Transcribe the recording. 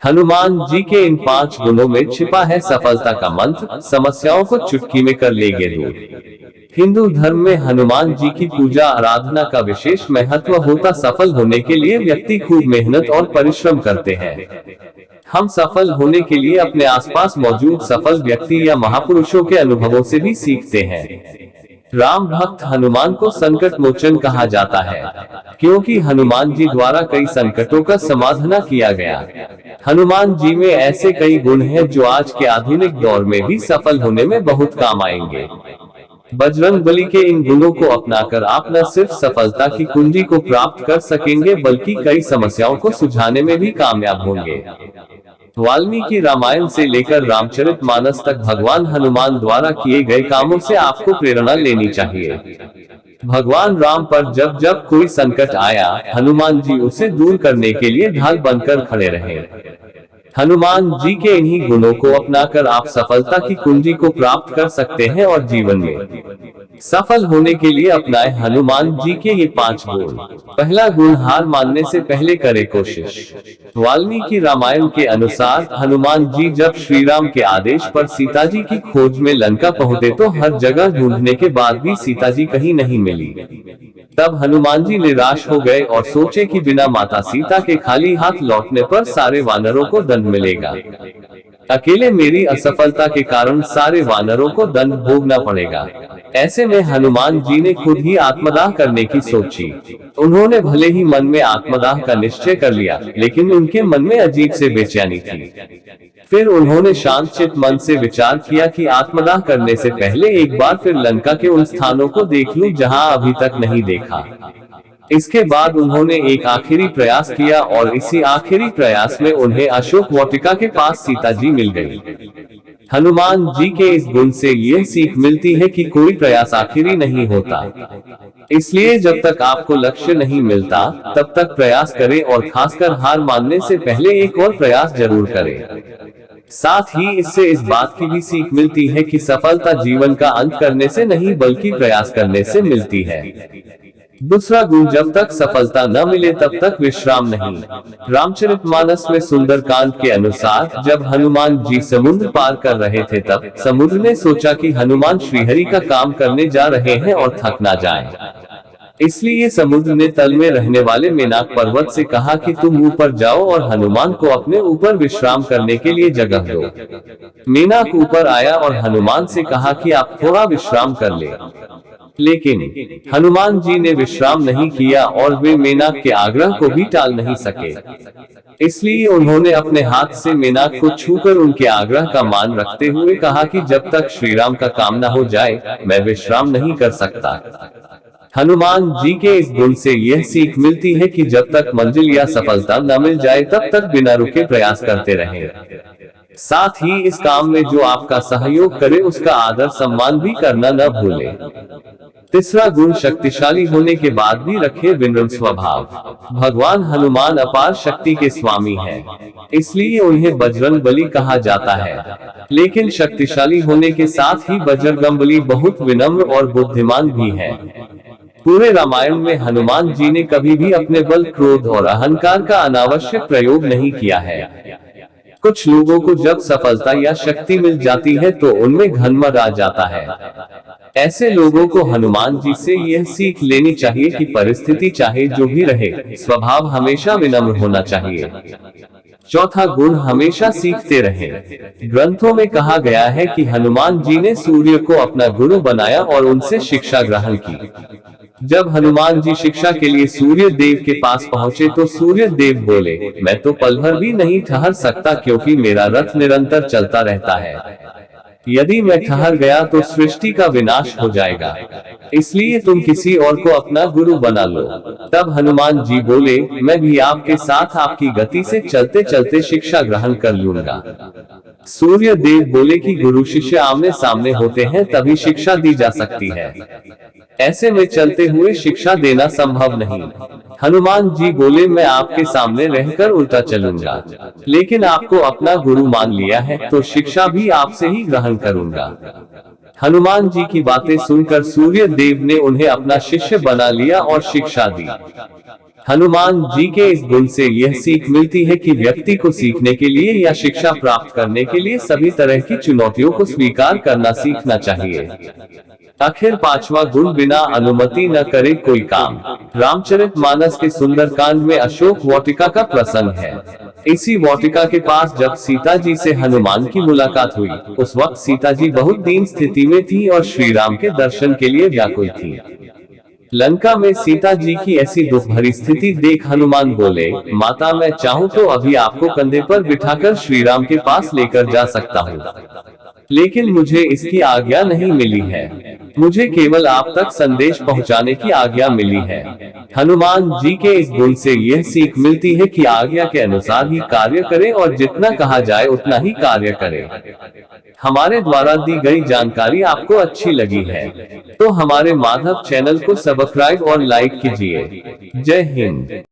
हनुमान जी के इन 5 गुणों में छिपा है सफलता का मंत्र, समस्याओं को चुटकी में कर लेंगे दूर। हिंदू धर्म में हनुमान जी की पूजा आराधना का विशेष महत्व होता। सफल होने के लिए व्यक्ति खूब मेहनत और परिश्रम करते हैं। हम सफल होने के लिए अपने आसपास मौजूद सफल व्यक्ति या महापुरुषों के अनुभवों से भी सीखते हैं। राम भक्त हनुमान को संकट मोचन कहा जाता है, क्योंकि हनुमान जी द्वारा कई संकटों का समाधान किया गया। हनुमान जी में ऐसे कई गुण हैं जो आज के आधुनिक दौर में भी सफल होने में बहुत काम आएंगे। बजरंगबली के इन गुणों को अपनाकर आप न सिर्फ सफलता की कुंजी को प्राप्त कर सकेंगे, बल्कि कई समस्याओं को सुलझाने में भी कामयाब होंगे। वाल्मीकि रामायण से लेकर रामचरितमानस तक भगवान हनुमान द्वारा किए गए कामों से आपको प्रेरणा लेनी चाहिए। भगवान राम पर जब जब कोई संकट आया, हनुमान जी उसे दूर करने के लिए ढाल बनकर खड़े रहे। हनुमान जी के इन्हीं गुणों को अपनाकर आप सफलता की कुंजी को प्राप्त कर सकते हैं और जीवन में सफल होने के लिए अपनाए हनुमान जी के ये 5 गुण। पहला गुण, हार मानने से पहले करे कोशिश। वाल्मीकि रामायण के अनुसार हनुमान जी जब श्री राम के आदेश पर सीता जी की खोज में लंका पहुंचे तो हर जगह ढूंढने के बाद भी सीता जी कहीं नहीं मिली। तब हनुमान जी निराश हो गए और सोचे कि बिना माता सीता के खाली हाथ लौटने पर सारे वानरों को दंड मिलेगा। अकेले मेरी असफलता के कारण सारे वानरों को दंड भोगना पड़ेगा। ऐसे में हनुमान जी ने खुद ही आत्मदाह करने की सोची। उन्होंने भले ही मन में आत्मदाह का निश्चय कर लिया, लेकिन उनके मन में अजीब से बेचैनी थी। फिर उन्होंने शांत चित्त मन से विचार किया कि आत्मदाह करने से पहले एक बार फिर लंका के उन स्थानों को देख लूं जहां अभी तक नहीं देखा। इसके बाद उन्होंने एक आखिरी प्रयास किया और इसी आखिरी प्रयास में उन्हें अशोक वाटिका के पास सीता जी मिल गई। हनुमान जी के इस गुण से यह सीख मिलती है कि कोई प्रयास आखिरी नहीं होता। इसलिए जब तक आपको लक्ष्य नहीं मिलता तब तक प्रयास करें और खासकर हार मानने से पहले एक और प्रयास जरूर करें। साथ ही इससे इस बात की भी सीख मिलती है कि सफलता जीवन का अंत करने से नहीं बल्कि प्रयास करने से मिलती है। दूसरा गुण, जब तक सफलता न मिले तब तक विश्राम नहीं। रामचरितमानस में सुंदरकांड के अनुसार जब हनुमान जी समुद्र पार कर रहे थे तब समुद्र ने सोचा कि हनुमान श्रीहरि का काम करने जा रहे हैं और थक ना जाएं। इसलिए समुद्र ने तल में रहने वाले मेनाक पर्वत से कहा कि तुम ऊपर जाओ और हनुमान को अपने ऊपर विश्राम करने के लिए जगह दो। मेनाक ऊपर आया और हनुमान से कहा कि आप थोड़ा विश्राम कर ले, लेकिन हनुमान जी ने विश्राम नहीं किया और वे मेनाक के आग्रह को भी टाल नहीं सके। इसलिए उन्होंने अपने हाथ से मेनाक को छूकर उनके आग्रह का मान रखते हुए कहा कि जब तक श्री राम का काम न हो जाए मैं विश्राम नहीं कर सकता। हनुमान जी के इस गुण से यह सीख मिलती है कि जब तक मंजिल या सफलता न मिल जाए तब तक बिना रुके प्रयास करते रहें। साथ ही इस काम में जो आपका सहयोग करे उसका आदर सम्मान भी करना न भूलें। तीसरा गुण, शक्तिशाली होने के बाद भी रखे विनम्र स्वभाव। भगवान हनुमान अपार शक्ति के स्वामी हैं, इसलिए उन्हें बजरंगबली कहा जाता है। लेकिन शक्तिशाली होने के साथ ही बजरंगबली बहुत विनम्र और बुद्धिमान भी है। पूरे रामायण में हनुमान जी ने कभी भी अपने बल, क्रोध और अहंकार का अनावश्यक प्रयोग नहीं किया है। कुछ लोगों को जब सफलता या शक्ति मिल जाती है तो उनमें घमंड आ जाता है। ऐसे लोगों को हनुमान जी से यह सीख लेनी चाहिए कि परिस्थिति चाहे जो भी रहे, स्वभाव हमेशा विनम्र होना चाहिए। चौथा गुण, हमेशा सीखते रहें। ग्रंथों में कहा गया है कि हनुमान जी ने सूर्य को अपना गुरु बनाया और उनसे शिक्षा ग्रहण की। जब हनुमान जी शिक्षा के लिए सूर्य देव के पास पहुंचे तो सूर्य देव बोले, मैं तो पल भर भी नहीं ठहर सकता क्योंकि मेरा रथ निरंतर चलता रहता है। यदि मैं ठहर गया तो सृष्टि का विनाश हो जाएगा, इसलिए तुम किसी और को अपना गुरु बना लो। तब हनुमान जी बोले, मैं भी आपके साथ आपकी गति से चलते चलते शिक्षा ग्रहण कर लूंगा। सूर्य देव बोले कि गुरु शिष्य आमने सामने होते हैं तभी शिक्षा दी जा सकती है, ऐसे में चलते हुए शिक्षा देना संभव नहीं। हनुमान जी बोले, मैं आपके सामने रहकर उल्टा चलूंगा, लेकिन आपको अपना गुरु मान लिया है तो शिक्षा भी आपसे ही ग्रहण करूंगा। हनुमान जी की बातें सुनकर सूर्य देव ने उन्हें अपना शिष्य बना लिया और शिक्षा दी। हनुमान जी के इस गुण से यह सीख मिलती है कि व्यक्ति को सीखने के लिए या शिक्षा प्राप्त करने के लिए सभी तरह की चुनौतियों को स्वीकार करना सीखना चाहिए। आखिर पांचवा गुण, बिना अनुमति न करे कोई काम। रामचरितमानस के सुंदरकांड में अशोक वाटिका का प्रसंग है। इसी वाटिका के पास जब सीता जी से हनुमान की मुलाकात हुई, उस वक्त सीता जी बहुत दीन स्थिति में थी और श्री राम के दर्शन के लिए व्याकुल थी। लंका में सीता जी की ऐसी दुख भरी स्थिति देख हनुमान बोले, माता मैं चाहूँ तो अभी आपको कंधे पर बिठाकर श्री राम के पास लेकर जा सकता हूँ, लेकिन मुझे इसकी आज्ञा नहीं मिली है। मुझे केवल आप तक संदेश पहुंचाने की आज्ञा मिली है। हनुमान जी के इस गुण से यह सीख मिलती है कि आज्ञा के अनुसार ही कार्य करें और जितना कहा जाए उतना ही कार्य करें। हमारे द्वारा दी गई जानकारी आपको अच्छी लगी है तो हमारे माधव चैनल को सब्सक्राइब और लाइक कीजिए। जय हिंद।